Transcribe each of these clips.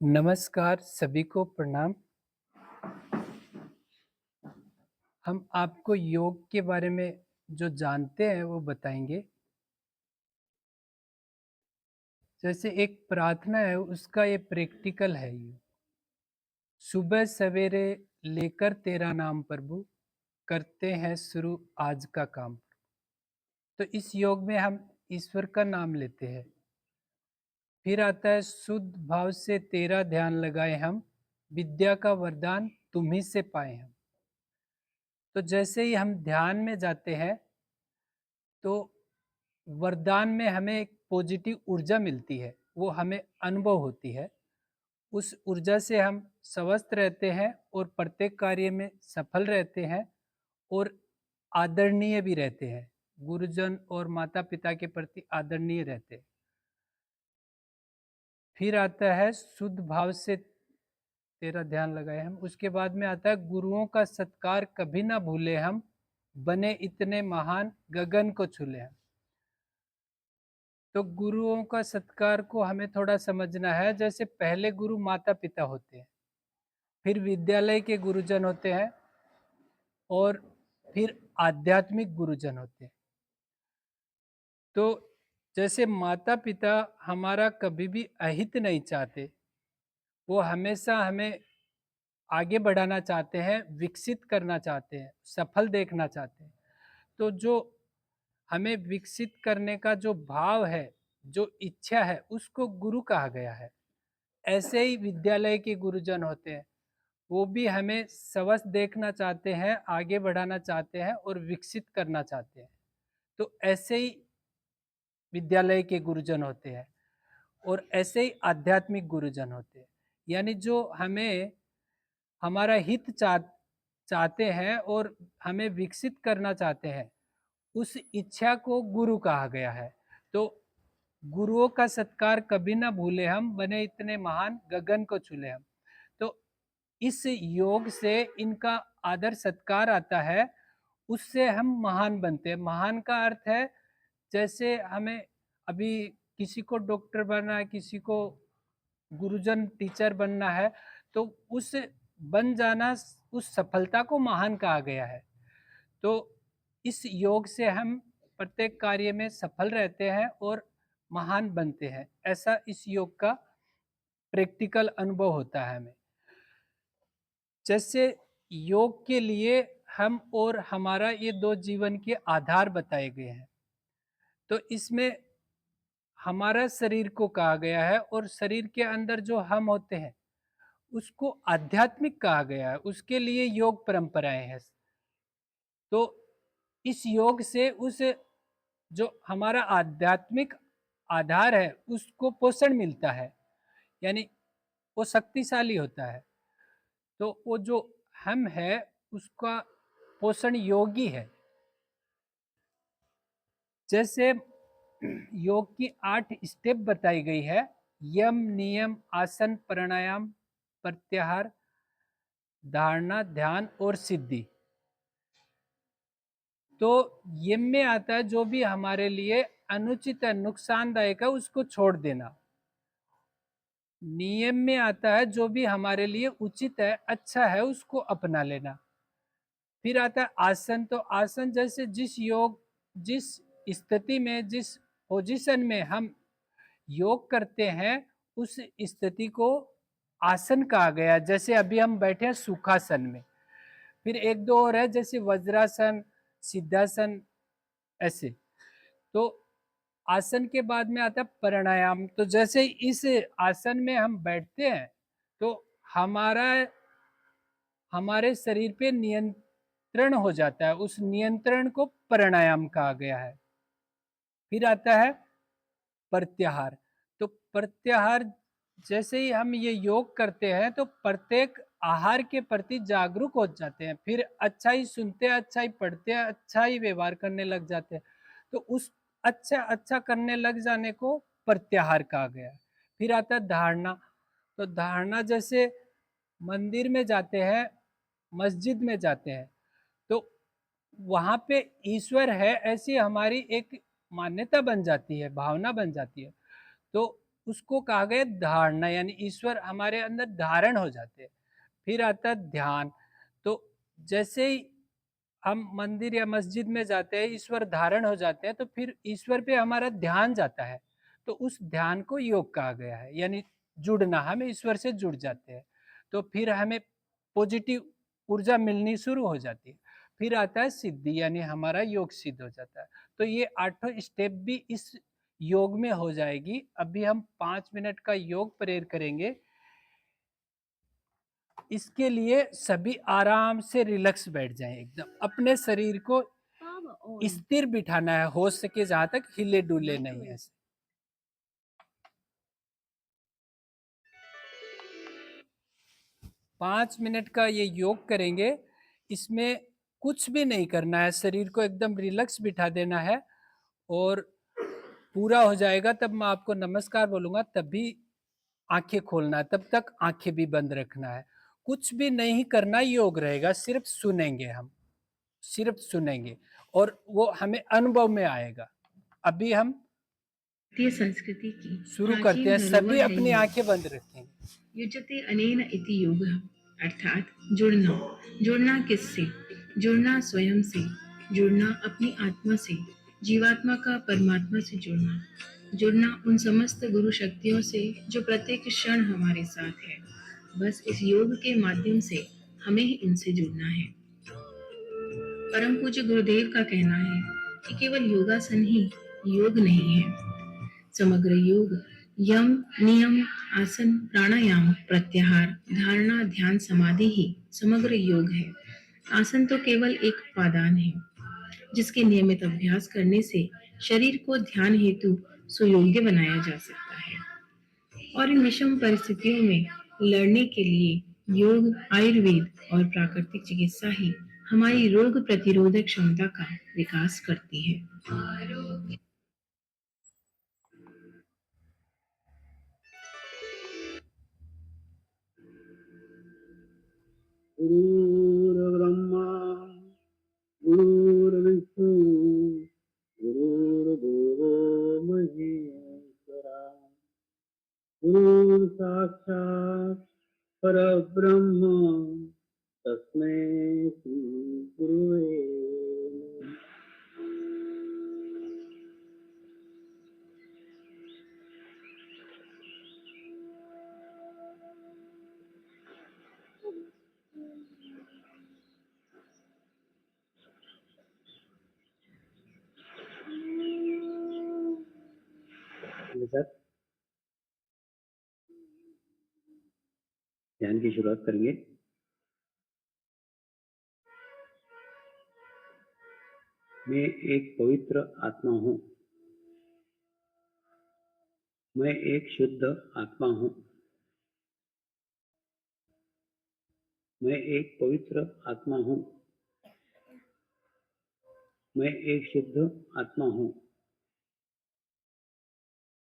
नमस्कार, सभी को प्रणाम। हम आपको योग के बारे में जो जानते हैं वो बताएँगे। जैसे एक प्रार्थना है उसका ये प्रैक्टिकल है ये। सुबह सवेरे लेकर तेरा नाम प्रभु, करते हैं शुरू आज का काम। तो इस योग में हम ईश्वर का नाम लेते हैं। फिर आता है शुद्ध भाव से तेरा ध्यान लगाए हम, विद्या का वरदान तुम्हीं से पाए हम। तो जैसे ही हम ध्यान में जाते हैं तो वरदान में हमें एक पॉजिटिव ऊर्जा मिलती है, वो हमें अनुभव होती है। उस ऊर्जा से हम स्वस्थ रहते हैं और प्रत्येक कार्य में सफल रहते हैं और आदरणीय भी रहते हैं। गुरुजन और माता-पिता के प्रति आदरणीय रहते हैं। फिर आता है शुद्ध भाव से तेरा ध्यान लगाए हम, उसके बाद में आता है गुरुओं का सत्कार कभी ना भूले हम, बने इतने महान गगन को छूले हम। तो गुरुओं का सत्कार को हमें थोड़ा समझना है। जैसे पहले गुरु माता पिता होते हैं, फिर विद्यालय के गुरुजन होते हैं और फिर आध्यात्मिक गुरुजन होते हैं। तो जैसे माता पिता हमारा कभी भी अहित नहीं चाहते, वो हमेशा हमें आगे बढ़ाना चाहते हैं, विकसित करना चाहते हैं, सफल देखना चाहते हैं। तो जो हमें विकसित करने का जो भाव है, जो इच्छा है, उसको गुरु कहा गया है। ऐसे ही विद्यालय के गुरुजन होते हैं, वो भी हमें स्वस्थ देखना चाहते हैं, आगे बढ़ाना चाहते हैं और विकसित करना चाहते हैं। तो ऐसे ही विद्यालय के गुरुजन होते हैं और ऐसे ही आध्यात्मिक गुरुजन होते हैं। यानी जो हमें हमारा हित चाहते हैं और हमें विकसित करना चाहते हैं, उस इच्छा को गुरु कहा गया है। तो गुरुओं का सत्कार कभी ना भूले हम, बने इतने महान गगन को छूले हम। तो इस योग से इनका आदर सत्कार आता है, उससे हम महान बनते हैं। महान का अर्थ है, जैसे हमें अभी किसी को डॉक्टर बनना है, किसी को गुरुजन टीचर बनना है, तो उस बन जाना, उस सफलता को महान कहा गया है। तो इस योग से हम प्रत्येक कार्य में सफल रहते हैं और महान बनते हैं। ऐसा इस योग का प्रैक्टिकल अनुभव होता है हमें। जैसे योग के लिए हम और हमारा ये दो जीवन के आधार बताए गए हैं। तो इसमें हमारा शरीर को कहा गया है और शरीर के अंदर जो हम होते हैं उसको आध्यात्मिक कहा गया है, उसके लिए योग परंपराएं हैं। तो इस योग से उस जो हमारा आध्यात्मिक आधार है उसको पोषण मिलता है, यानी वो शक्तिशाली होता है। तो वो जो हम है उसका पोषण योगी है। जैसे योग की 8 स्टेप बताई गई है, यम नियम आसन प्राणायाम प्रत्याहार धारणा ध्यान और सिद्धि। तो यम में आता है जो भी हमारे लिए अनुचित है, नुकसानदायक है, उसको छोड़ देना। नियम में आता है जो भी हमारे लिए उचित है, अच्छा है, उसको अपना लेना। फिर आता है आसन। तो आसन जैसे जिस स्थिति में, जिस पोजीशन में हम योग करते हैं, उस स्थिति को आसन कहा गया। जैसे अभी हम बैठे हैं सुखासन में। फिर एक दो और है, जैसे वज्रासन, सिद्धासन, ऐसे। तो आसन के बाद में आता है प्राणायाम। तो जैसे इस आसन में हम बैठते हैं तो हमारा हमारे शरीर पे नियंत्रण हो जाता है, उस नियंत्रण को प्राणायाम कहा गया है। फिर आता है प्रत्याहार। तो प्रत्याहार, जैसे ही हम ये योग करते हैं तो प्रत्येक आहार के प्रति जागरूक हो जाते हैं, फिर अच्छा ही सुनते हैं, अच्छा ही पढ़ते हैं, अच्छा ही व्यवहार करने लग जाते हैं। तो उस अच्छा अच्छा करने लग जाने को प्रत्याहार कहा गया है। फिर आता है धारणा। तो धारणा जैसे मंदिर में जाते हैं, मस्जिद में जाते हैं, तो वहाँ पे ईश्वर है, ऐसी हमारी एक मान्यता बन जाती है, भावना बन जाती है। तो उसको कहा गया धारणा, यानी ईश्वर हमारे अंदर धारण हो जाते हैं। फिर आता है ध्यान। तो जैसे ही हम मंदिर या मस्जिद में जाते हैं, ईश्वर धारण हो जाते हैं, तो फिर ईश्वर पे हमारा ध्यान जाता है, तो उस ध्यान को योग कहा गया है, यानी जुड़ना, हम ईश्वर से जुड़ जाते हैं। तो फिर हमें पॉजिटिव ऊर्जा मिलनी शुरू हो जाती है। फिर आता है सिद्धि, यानी हमारा योग सिद्ध हो जाता है। तो ये 8 स्टेप भी इस योग में हो जाएगी। अभी हम 5 मिनट का योग प्रेयर करेंगे। इसके लिए सभी आराम से रिलैक्स बैठ जाएं, एकदम अपने शरीर को स्थिर बिठाना है, हो सके जहां तक हिले डुले नहीं है। 5 मिनट का ये योग करेंगे। इसमें कुछ भी नहीं करना है, शरीर को एकदम रिलैक्स बिठा देना है, और पूरा हो जाएगा तब मैं आपको नमस्कार बोलूंगा, तभी आंखें खोलना है, तब तक आंखें भी बंद रखना है। कुछ भी नहीं करना योग रहेगा, सिर्फ सुनेंगे, हम सिर्फ सुनेंगे और वो हमें अनुभव में आएगा। अभी हम भारतीय संस्कृति की शुरू करते हैं। सभी अपनी योग। आंखें बंद रखेंगे। युज्यते अनेन इति योगः, अर्थात जुड़ना। जुड़ना किससे? जुड़ना स्वयं से, जुड़ना अपनी आत्मा से, जीवात्मा का परमात्मा से जुड़ना। जुड़ना उन समस्त गुरु शक्तियों से जो प्रत्येक क्षण हमारे साथ है। बस इस योग के माध्यम से हमें इनसे जुड़ना है। परम पूज्य गुरुदेव का कहना है कि केवल योगासन ही योग नहीं है। समग्र योग यम, नियम, आसन, प्राणायाम, प्रत्याहार, धारणा, ध्यान, समाधि ही समग्र योग है। आसन तो केवल एक उपादान है जिसके नियमित अभ्यास करने से शरीर को ध्यान हेतु सुयोग्य बनाया जा सकता है, और इन विषम परिस्थितियों में लड़ने के लिए योग, आयुर्वेद और प्राकृतिक चिकित्सा ही हमारी रोग प्रतिरोधक क्षमता का विकास करती है। गुरुर्ब्रह्मा गुरुर्विष्णु गुरुर्देवो महेश्वरा गुरु साक्षात् परब्रह्म तस्मै श्री गुरुवे नमः। सर, ध्यान की शुरुआत करेंगे। मैं एक पवित्र आत्मा हूँ। मैं एक शुद्ध आत्मा हूँ। मैं एक पवित्र आत्मा हूँ। मैं एक शुद्ध आत्मा हूँ।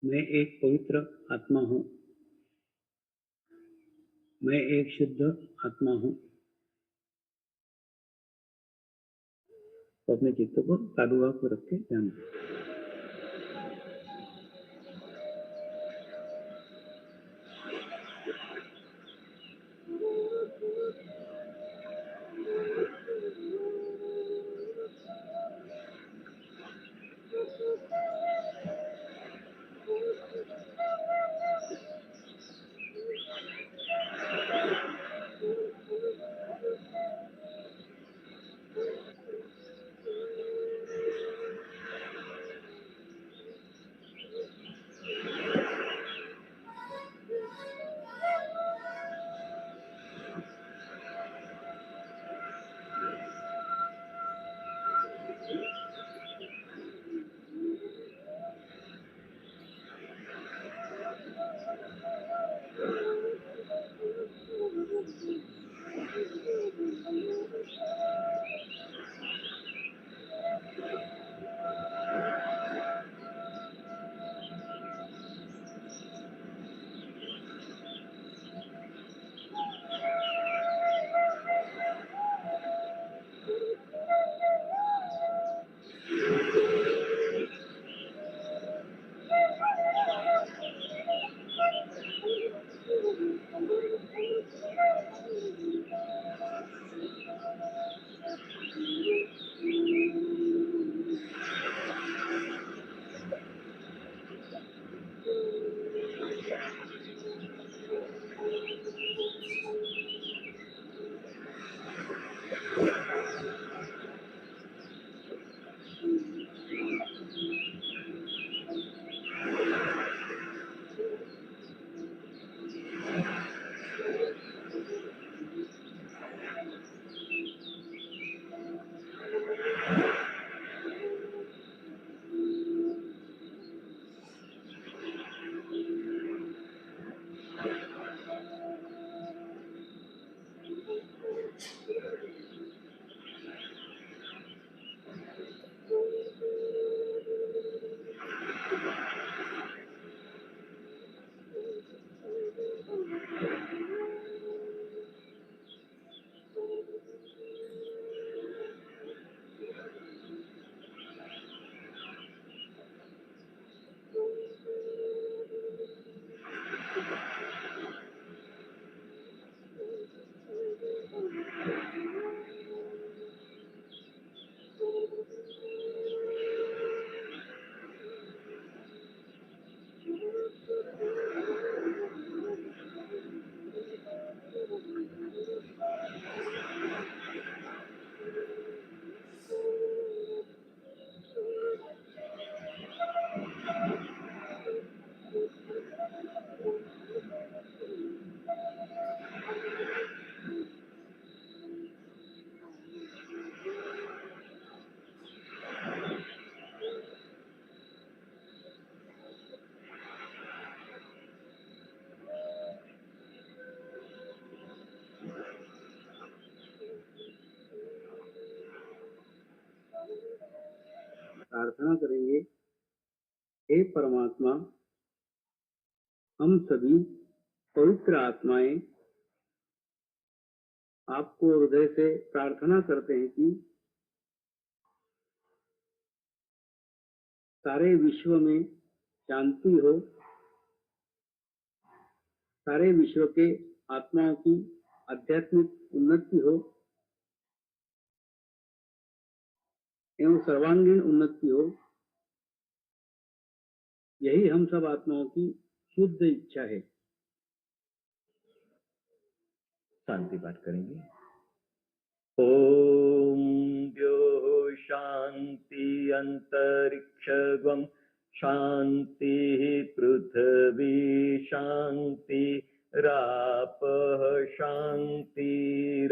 मैं एक पवित्र आत्मा हूँ। मैं एक शुद्ध आत्मा हूँ। तो अपने चित्त को चालू को रख के ध्यान दें। प्रार्थना करेंगे, हे परमात्मा, हम सभी पवित्र आत्माएं आपको हृदय से प्रार्थना करते हैं कि सारे विश्व में शांति हो, सारे विश्व के आत्माओं की आध्यात्मिक उन्नति हो एवं सर्वांगीण उन्नति हो। यही हम सब आत्माओं की शुद्ध इच्छा है। शांति पाठ करेंगे। ओम द्यो शांति अंतरिक्षगम शांति पृथ्वी शांति रापः शांति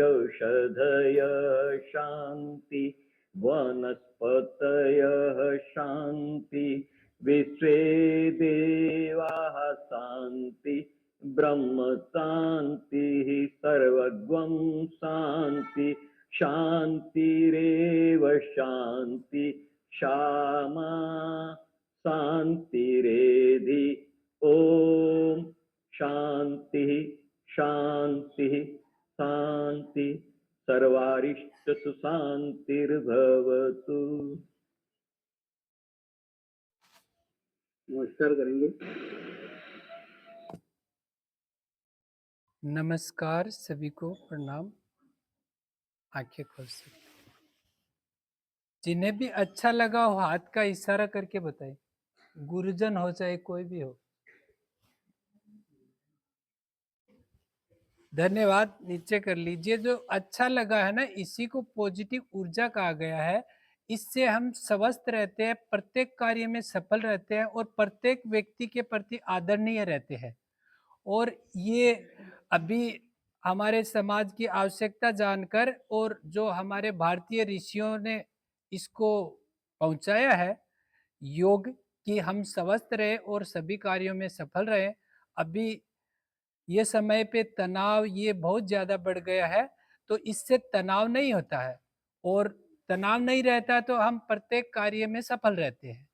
रौषधय शांति वनस्पतयः शांति विश्वे देवाः शांति ब्रह्म शांति सर्वगं शांति शांतिरेव शांति क्षमा शांतिरेधि। ओम शांति शांति शांति सर्वारिष्ट सुशांतिर्भवतु। नमस्कार करेंगे। नमस्कार, सभी को प्रणाम। आंखें खोल सकते। जिन्हें भी अच्छा लगा हो हाथ का इशारा करके बताए, गुरुजन हो चाहे कोई भी हो। धन्यवाद। नीचे कर लीजिए। जो अच्छा लगा है ना, इसी को पॉजिटिव ऊर्जा कहा गया है। इससे हम स्वस्थ रहते हैं, प्रत्येक कार्य में सफल रहते हैं और प्रत्येक व्यक्ति के प्रति आदरणीय रहते हैं। और ये अभी हमारे समाज की आवश्यकता जानकर और जो हमारे भारतीय ऋषियों ने इसको पहुंचाया है, योग, कि हम स्वस्थ रहे और सभी कार्यों में सफल रहे। अभी ये समय पे तनाव ये बहुत ज़्यादा बढ़ गया है, तो इससे तनाव नहीं होता है और तनाव नहीं रहता तो हम प्रत्येक कार्य में सफल रहते हैं।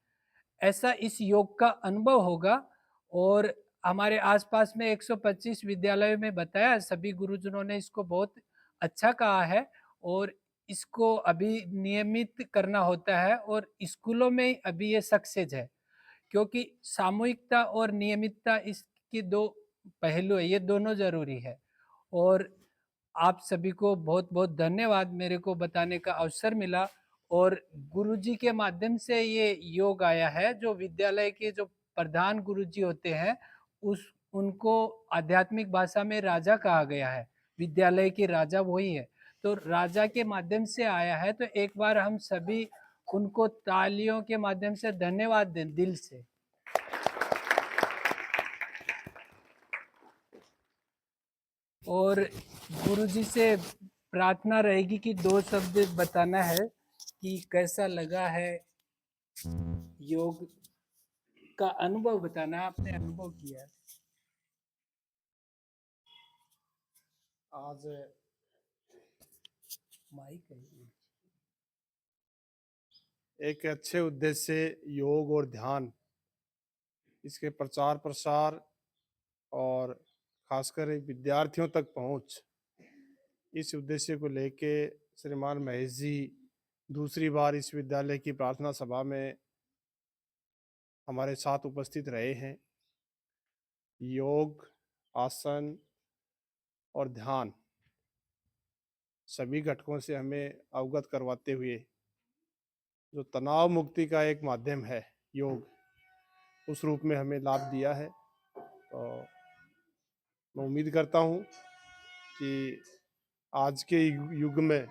ऐसा इस योग का अनुभव होगा। और हमारे आसपास में 125 विद्यालयों में बताया, सभी गुरुजनों ने इसको बहुत अच्छा कहा है और इसको अभी नियमित करना होता है। और स्कूलों में अभी ये सक्सेस है, क्योंकि सामूहिकता और नियमितता इसकी दो पहलू है, ये दोनों जरूरी है। और आप सभी को बहुत बहुत धन्यवाद, मेरे को बताने का अवसर मिला। और गुरुजी के माध्यम से ये योग आया है। जो विद्यालय के जो प्रधान गुरुजी होते हैं, उनको आध्यात्मिक भाषा में राजा कहा गया है। विद्यालय के राजा वही है, तो राजा के माध्यम से आया है। तो एक बार हम सभी उनको तालियों के माध्यम से धन्यवाद दें दिल से। और गुरुजी से प्रार्थना रहेगी कि 2 शब्द बताना है कि कैसा लगा है, योग का अनुभव बताना, आपने अनुभव किया है। आज माइक है। एक अच्छे उद्देश्य से योग और ध्यान, इसके प्रचार प्रसार और खासकर विद्यार्थियों तक पहुंच, इस उद्देश्य को लेके श्रीमान महेश जी दूसरी बार इस विद्यालय की प्रार्थना सभा में हमारे साथ उपस्थित रहे हैं। योग, आसन और ध्यान सभी घटकों से हमें अवगत करवाते हुए जो तनाव मुक्ति का एक माध्यम है योग, उस रूप में हमें लाभ दिया है। तो मैं उम्मीद करता हूँ कि आज के युग में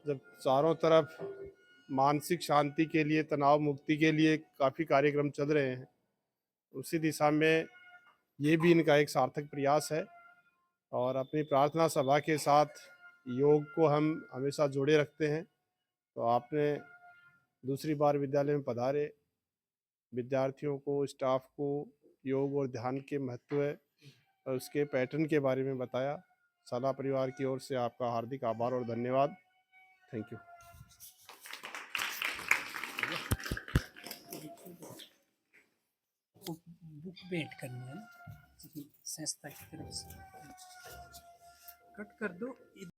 जब चारों तरफ मानसिक शांति के लिए, तनाव मुक्ति के लिए काफ़ी कार्यक्रम चल रहे हैं, उसी दिशा में ये भी इनका एक सार्थक प्रयास है। और अपनी प्रार्थना सभा के साथ योग को हम हमेशा जोड़े रखते हैं। तो आपने दूसरी बार विद्यालय में पधारे, विद्यार्थियों को, स्टाफ को योग और ध्यान के महत्व और उसके पैटर्न के बारे में बताया। साला परिवार की ओर से आपका हार्दिक आभार और धन्यवाद। Thank you. भेंट करनी है ना संस्था की तरफ से। कट कर दो।